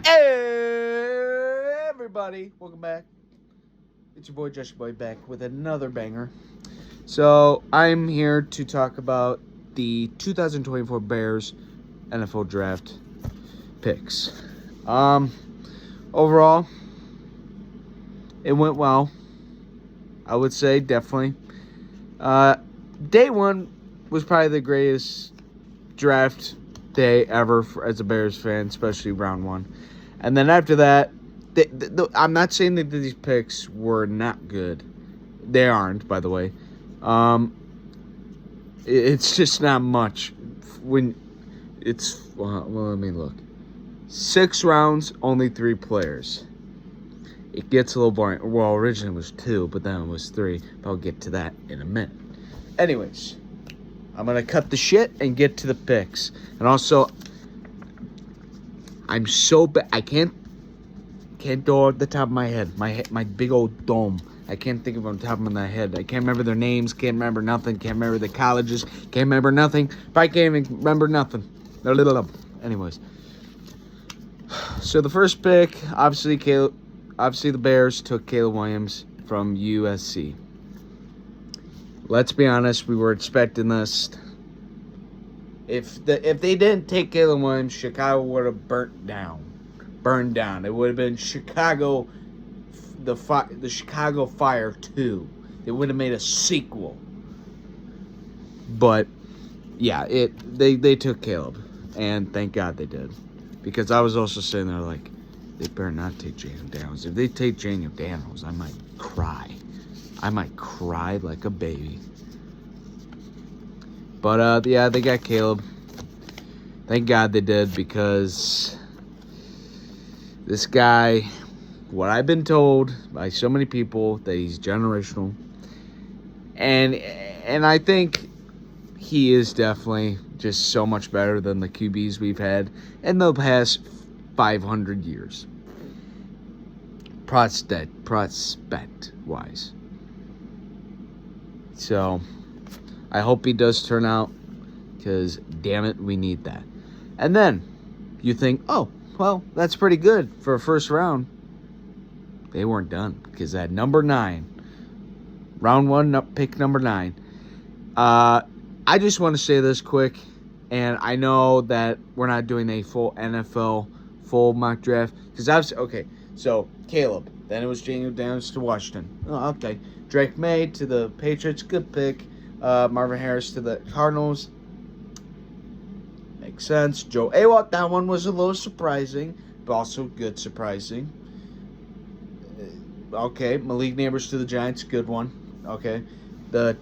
Hey, everybody, welcome back. It's your boy Josh Boy back with another banger. So I'm here to talk about the 2024 Bears NFL Draft picks. Overall, it went well. I would say definitely. Day one was probably the greatest draft day ever as a Bears fan, especially round one. And then after that, I'm not saying that these picks were not good. They aren't, by the way. It's just not much. When it's well, let me look. 6 rounds, only 3 players. It gets a little boring. Well, originally it was 2, but then it was 3. But I'll get to that in a minute. Anyways, I'm gonna cut the shit and get to the picks. And also, I'm so bad. I can't go at the top of my head. My big old dome. I can't think of them on top of my head. I can't remember their names. Can't remember nothing. Can't remember the colleges. Can't remember nothing. But I can't even remember nothing. Anyways, so the first pick, obviously the Bears took Caleb Williams from USC. Let's be honest, we were expecting this. If they didn't take Caleb Williams, Chicago would have burned down. It would have been Chicago, the Chicago Fire 2. They would have made a sequel. But yeah, they took Caleb, and thank God they did, because I was also sitting there like, they better not take Daniel Daniels. If they take Daniel Daniels, I might cry. I might cry like a baby. But yeah, they got Caleb. Thank God they did, because this guy, what I've been told by so many people, that he's generational. And I think he is definitely just so much better than the QBs we've had in the past 500 years. Prospect-wise. So, I hope he does turn out, because damn it, we need that. And then, you think, oh, well, that's pretty good for a first round. They weren't done, because at number 9, round 1, pick number 9, I just want to say this quick, and I know that we're not doing a full NFL, full mock draft, because okay, so Caleb, then it was Daniel Daniels to Washington. Oh, okay. Drake May to the Patriots, good pick. Marvin Harris to the Cardinals. Makes sense. Joe Awat, that one was a little surprising, but also good surprising. Okay, Malik Neighbors to the Giants, good one. Okay. The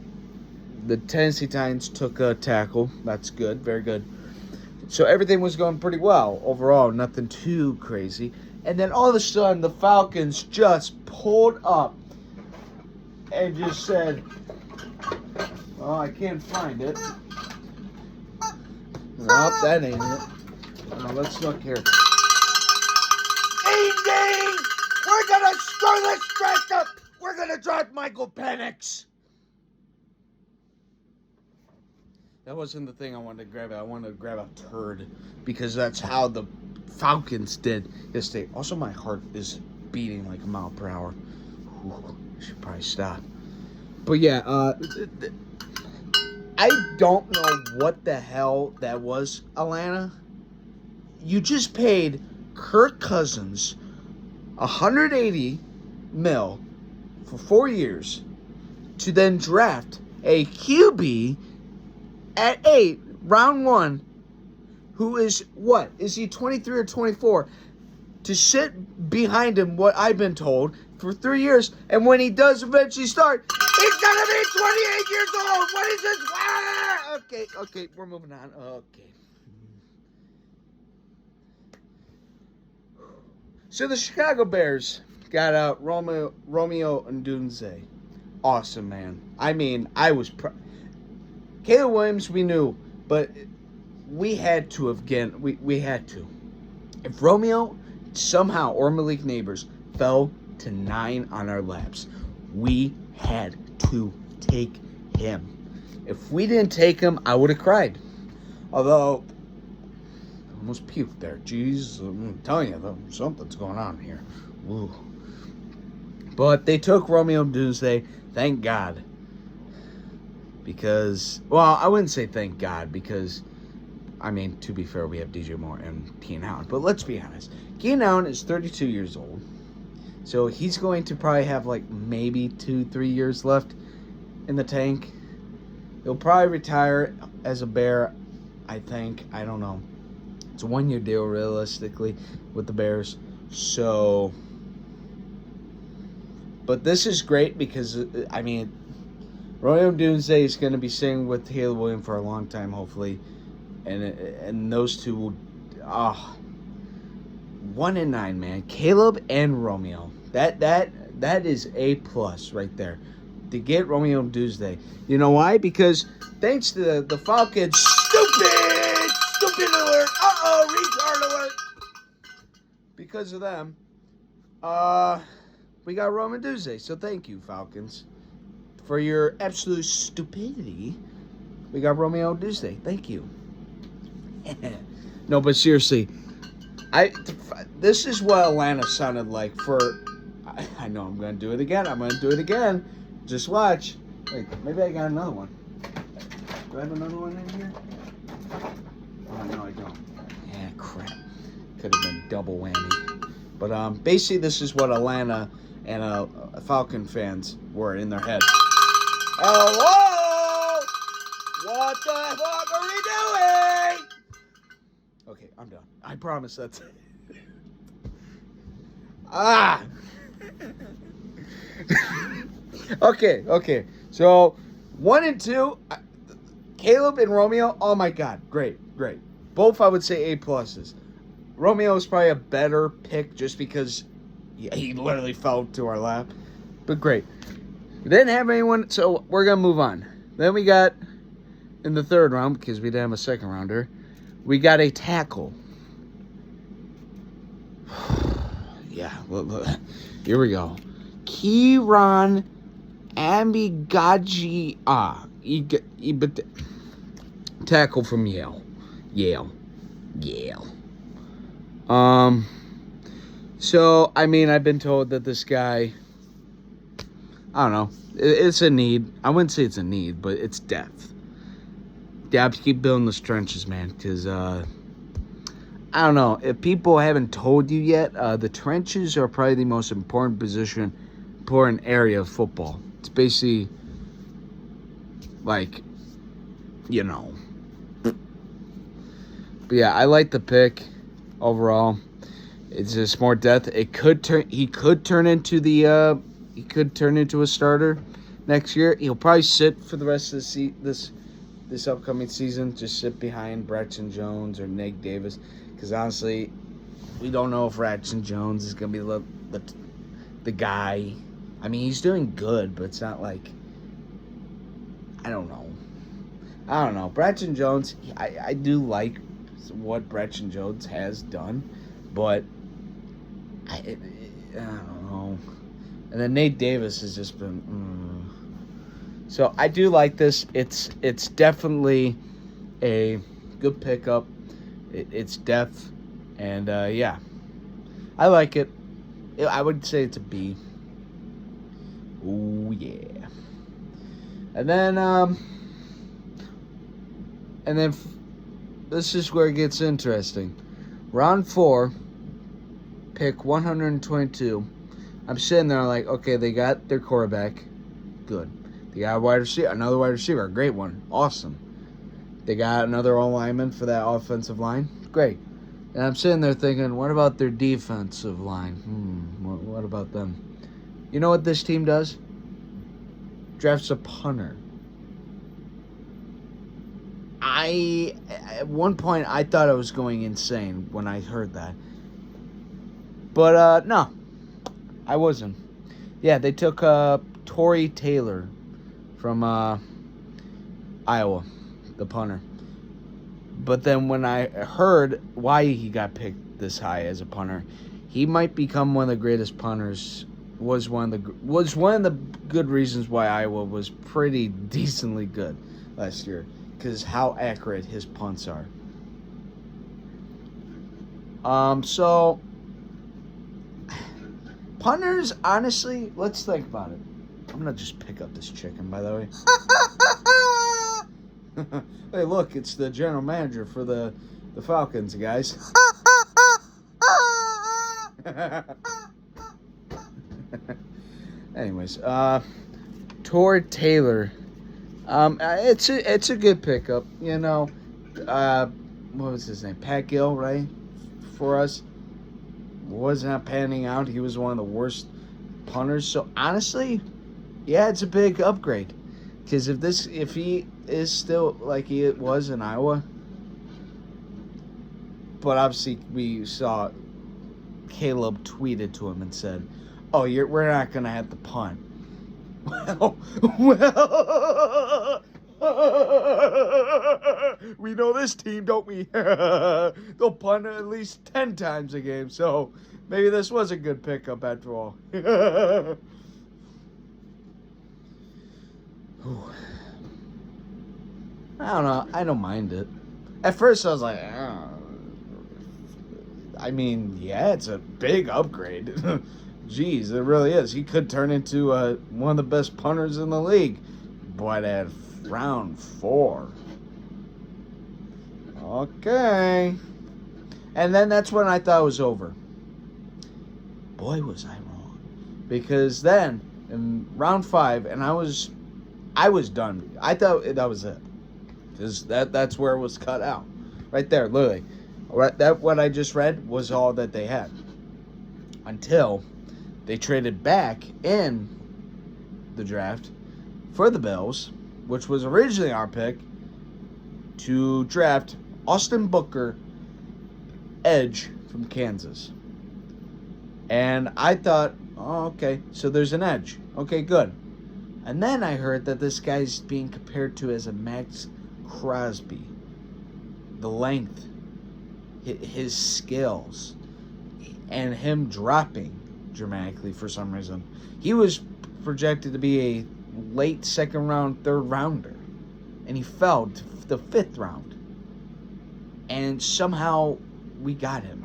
Tennessee Titans took a tackle. That's good, very good. So everything was going pretty well overall, nothing too crazy. And then all of a sudden, the Falcons just pulled up and just said, oh, I can't find it. Nope, that ain't it. Let's look here. Ding, ding! We're going to stir this draft up! We're going to draft Michael Penix! That wasn't the thing I wanted to grab. I wanted to grab a turd, because that's how the Falcons did yesterday. Also, my heart is beating like a mile per hour. Ooh, I should probably stop. But yeah, I don't know what the hell that was, Atlanta. You just paid Kirk Cousins $180 million for 4 years to then draft a QB at 8, round 1, who is, what? Is he 23 or 24? To sit behind him, what I've been told, for 3 years, and when he does eventually start, he's gonna be 28 years old! What is this? Ah! Okay, we're moving on. Okay. So the Chicago Bears got out Romeo Odunze. Awesome, man. I mean, I was Caleb Williams, we knew, but we had to we had to. If Romeo somehow, or Malik Neighbors, fell to 9 on our laps, we had to take him. If we didn't take him, I would have cried. Although, almost puked there. Jeez, I'm telling you, something's going on here. Ooh. But they took Romeo Doomsday, thank God. Because, well, I wouldn't say thank God, because, I mean, to be fair, we have DJ Moore and Keenan Allen. But let's be honest. Keenan Allen is 32 years old. So he's going to probably have like maybe 2-3 years left in the tank. He'll probably retire as a Bear, I think. I don't know. It's a 1-year deal, realistically, with the Bears. So, but this is great because, I mean, Romeo Doomsday is going to be singing with Caleb Williams for a long time, hopefully. And those two will... 1-9, man. Caleb and Romeo. That is A+ right there. To get Romeo Doomsday. You know why? Because thanks to the Falcons... Stupid alert! Retard alert! Because of them, we got Romeo Doomsday. So thank you, Falcons. For your absolute stupidity, we got Romeo Doomsday. Thank you. No, but seriously, this is what Atlanta sounded like for... I know I'm going to do it again. Just watch. Wait, maybe I got another one. Do I have another one in here? Oh, no, I don't. Yeah, crap. Could have been double whammy. But basically, this is what Atlanta and Falcon fans were in their head. Hello! What the fuck are we doing? Okay, I'm done. I promise that's it. Okay. So, 1 and 2, Caleb and Romeo, oh my God, great. Both, I would say, A+. Romeo is probably a better pick just because he literally fell to our lap. But great. We didn't have anyone, so we're going to move on. Then we got, in the third round, because we didn't have a second rounder, we got a tackle. Yeah, look. Here we go. Kieran Amegadjia. Tackle from Yale. So, I mean, I've been told that this guy, I don't know, it's a need. I wouldn't say it's a need, but it's depth. Depth, keep building those trenches, man, because, I don't know, if people haven't told you yet, the trenches are probably the most important area of football. It's basically, like, you know. But yeah, I like the pick overall. It's just more depth. He could turn into a starter next year. He'll probably sit for the rest of this upcoming season. Just sit behind Braxton Jones or Nate Davis, because honestly, we don't know if Braxton Jones is gonna be the guy. I mean, he's doing good, but it's not like, I don't know. Braxton Jones, I do like what Braxton Jones has done, but I don't know. And then Nate Davis has just been... So I do like this. It's definitely a good pickup. It's depth, and yeah, I like it. I would say it's a B. Ooh yeah. And then this is where it gets interesting. Round 4, pick 122. I'm sitting there like, okay, they got their quarterback. Good. They got another wide receiver, a great one. Awesome. They got another O-lineman for that offensive line. Great. And I'm sitting there thinking, what about their defensive line? What about them? You know what this team does? Drafts a punter. At one point, I thought I was going insane when I heard that. But, no. I wasn't. Yeah, they took Torrey Taylor from Iowa, the punter. But then when I heard why he got picked this high as a punter, he might become one of the greatest punters. Was one of the good reasons why Iowa was pretty decently good last year, because how accurate his punts are. So punters, honestly, let's think about it. I'm gonna just pick up this chicken, by the way. Hey, look, it's the general manager for the Falcons, guys. Anyways, Tor Taylor. It's a good pickup, you know. What was his name? Pat Gill, right? For us, was not panning out. He was one of the worst punters. So honestly, yeah, it's a big upgrade. Because if he is still like he was in Iowa, but obviously we saw Caleb tweeted to him and said, "Oh, we're not gonna have to punt." Well, we know this team, don't we? They'll punt at least 10 times a game, so maybe this was a good pickup after all. I don't know. I don't mind it. At first, I was like, I mean, yeah, it's a big upgrade. Jeez, it really is. He could turn into one of the best punters in the league. But at round 4. Okay. And then that's when I thought it was over. Boy, was I wrong. Because then, in round 5, and I was done. I thought that was it. Because that's where it was cut out. Right there, literally. That what I just read was all that they had. Until they traded back in the draft for the Bills, which was originally our pick, to draft Austin Booker, edge from Kansas. And I thought, oh, okay, so there's an edge. Okay, good. And then I heard that this guy's being compared to as a Max Crosby. The length, his skills, and him dropping dramatically for some reason. He was projected to be a late second round, third rounder, and he fell to the 5th round. And somehow we got him.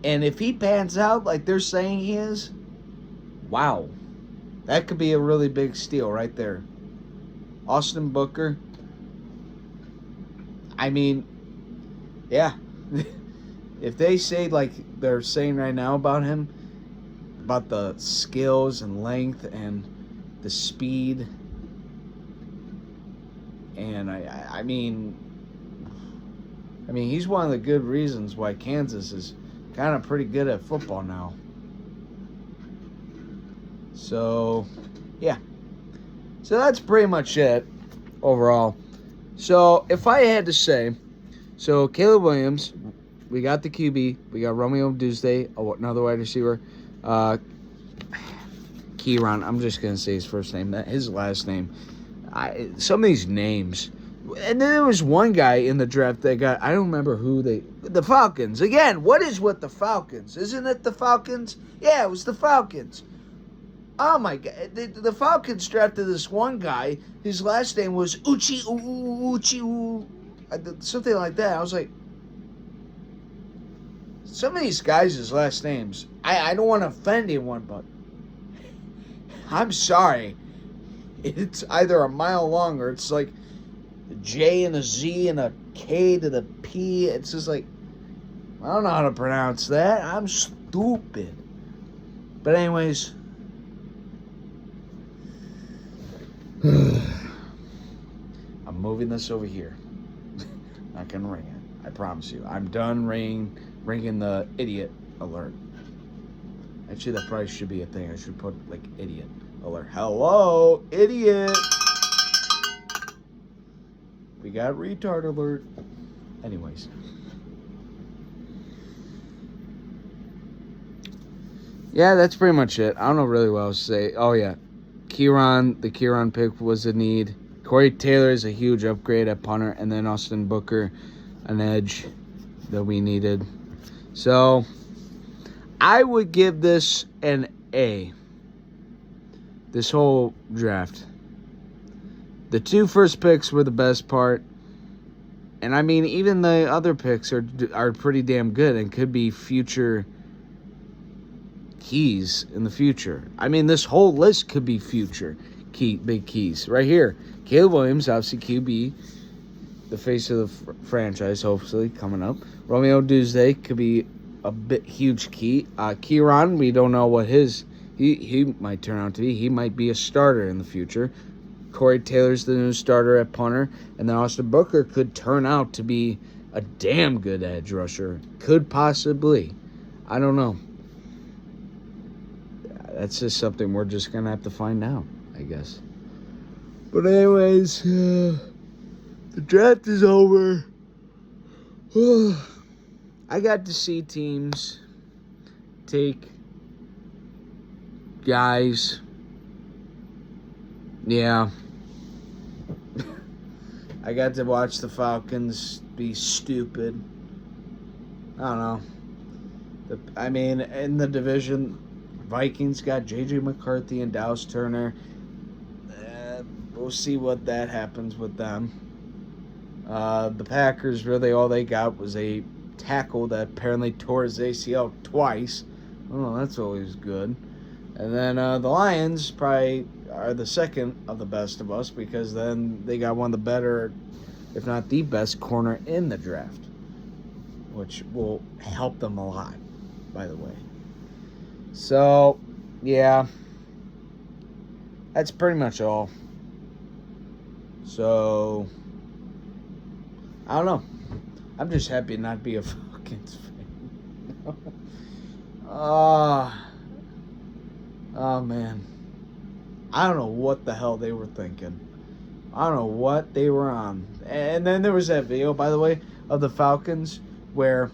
And if he pans out like they're saying he is, wow, that could be a really big steal right there. Austin Booker, I mean, yeah. If they say like they're saying right now about him, about the skills and length and the speed, and I mean he's one of the good reasons why Kansas is kind of pretty good at football now. So, yeah. So that's pretty much it overall. So if I had to say, so Caleb Williams, we got the QB, we got Romeo Dusday, another wide receiver, Kieran, I'm just going to say his first name, his last name. Some of these names. And then there was one guy in the draft that got, I don't remember who the Falcons. Again, what is with the Falcons? Isn't it the Falcons? Yeah, it was the Falcons. Oh my God. The Falcons drafted this one guy. His last name was something like that. I was like, some of these guys' last names, I don't want to offend anyone, but I'm sorry. It's either a mile long or it's like a J and a Z and a K to the P. It's just like, I don't know how to pronounce that. I'm stupid. But anyways, I'm moving this over here. Not gonna ring it. I promise you. I'm done ringing the idiot alert. Actually, that probably should be a thing. I should put like idiot alert. Hello, idiot. We got retard alert. Anyways. Yeah, that's pretty much it. I don't know really what else to say. Oh, yeah. The Kieran pick was a need. Corey Taylor is a huge upgrade at punter. And then Austin Booker, an edge that we needed. So, I would give this an A. This whole draft. The 2 first picks were the best part. And I mean, even the other picks are pretty damn good and could be future keys in the future. I mean, this whole list could be future big keys. Right here, Caleb Williams, obviously QB, the face of the franchise, hopefully coming up. Romeo Dusday could be a bit huge key. Kieran, we don't know what he might turn out to be. He might be a starter in the future. Corey Taylor's the new starter at punter, and then Austin Booker could turn out to be a damn good edge rusher. Could possibly. I don't know. That's just something we're just going to have to find out, I guess. But anyways, the draft is over. I got to see teams take guys. Yeah. I got to watch the Falcons be stupid. I don't know. I mean, in the division, Vikings got J.J. McCarthy and Dallas Turner. We'll see what that happens with them. The Packers, really all they got was a tackle that apparently tore his ACL twice. Oh, that's always good. And then the Lions probably are the second of the best of us because then they got one of the better, if not the best, corner in the draft, which will help them a lot, by the way. So, yeah, that's pretty much all. So, I don't know. I'm just happy not to be a Falcons fan. Oh, man. I don't know what the hell they were thinking. I don't know what they were on. And then there was that video, by the way, of the Falcons where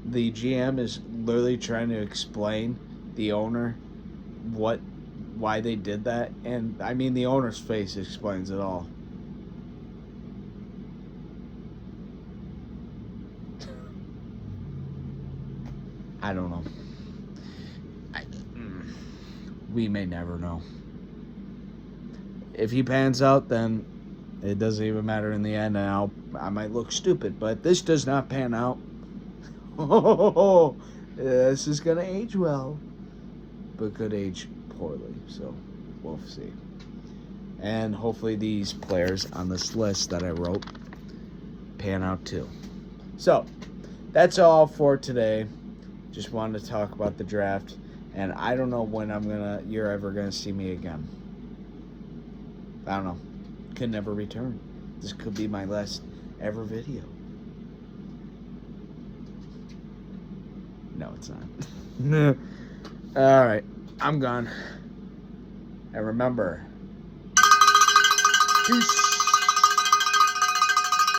the GM is literally trying to explain the owner why they did that. And, I mean, the owner's face explains it all. I don't know. We may never know. If he pans out, then it doesn't even matter in the end, and I might look stupid. But this does not pan out. Oh, this is going to age well, but could age poorly. So we'll see. And hopefully these players on this list that I wrote pan out too. So that's all for today. Just wanted to talk about the draft. And I don't know when you're ever gonna see me again. I don't know. Could never return. This could be my last ever video. No, it's not. All right, I'm gone. And remember, peace.